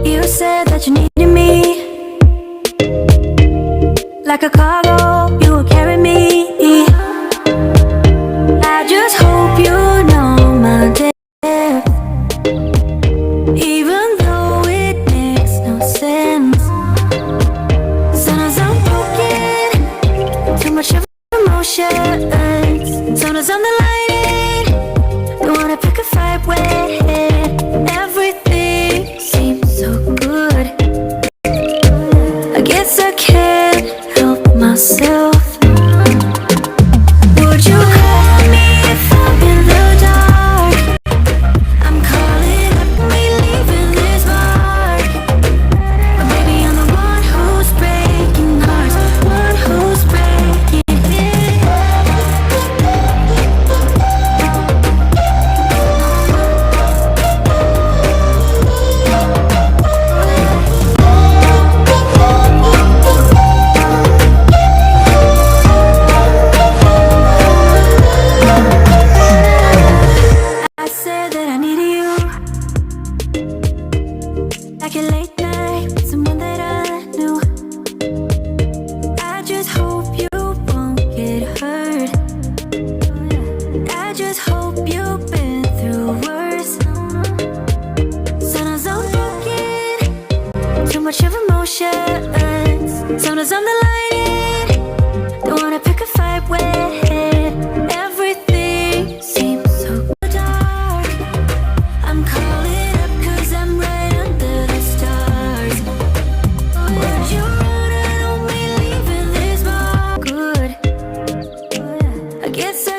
You said that you needed me, like a cargo, you will carry me. I just hope you know my depth, even though it makes no sense. Sometimes I'm broken, too much of emotions. Sometimes I'm the lightning, don't wanna pick a fight with. Everything seems so good, I guess I can't help myself. Would you call me if I'm in the dark? I'm calling up, we leaving this mark. But maybe I'm the one who's breaking hearts, one who's breaking it. I said that I needed you, like a late night with someone that I knew. I just hope you won't get hurt. I just hope you've been through worse. Sometimes I'm broken, too much of emotions. Sometimes I'm the lightning, don't wanna pick a fight with. Everything seems so dark. I'm calling up 'cause I'm right under the stars. Would you run on me leaving this bar? Good, I guess I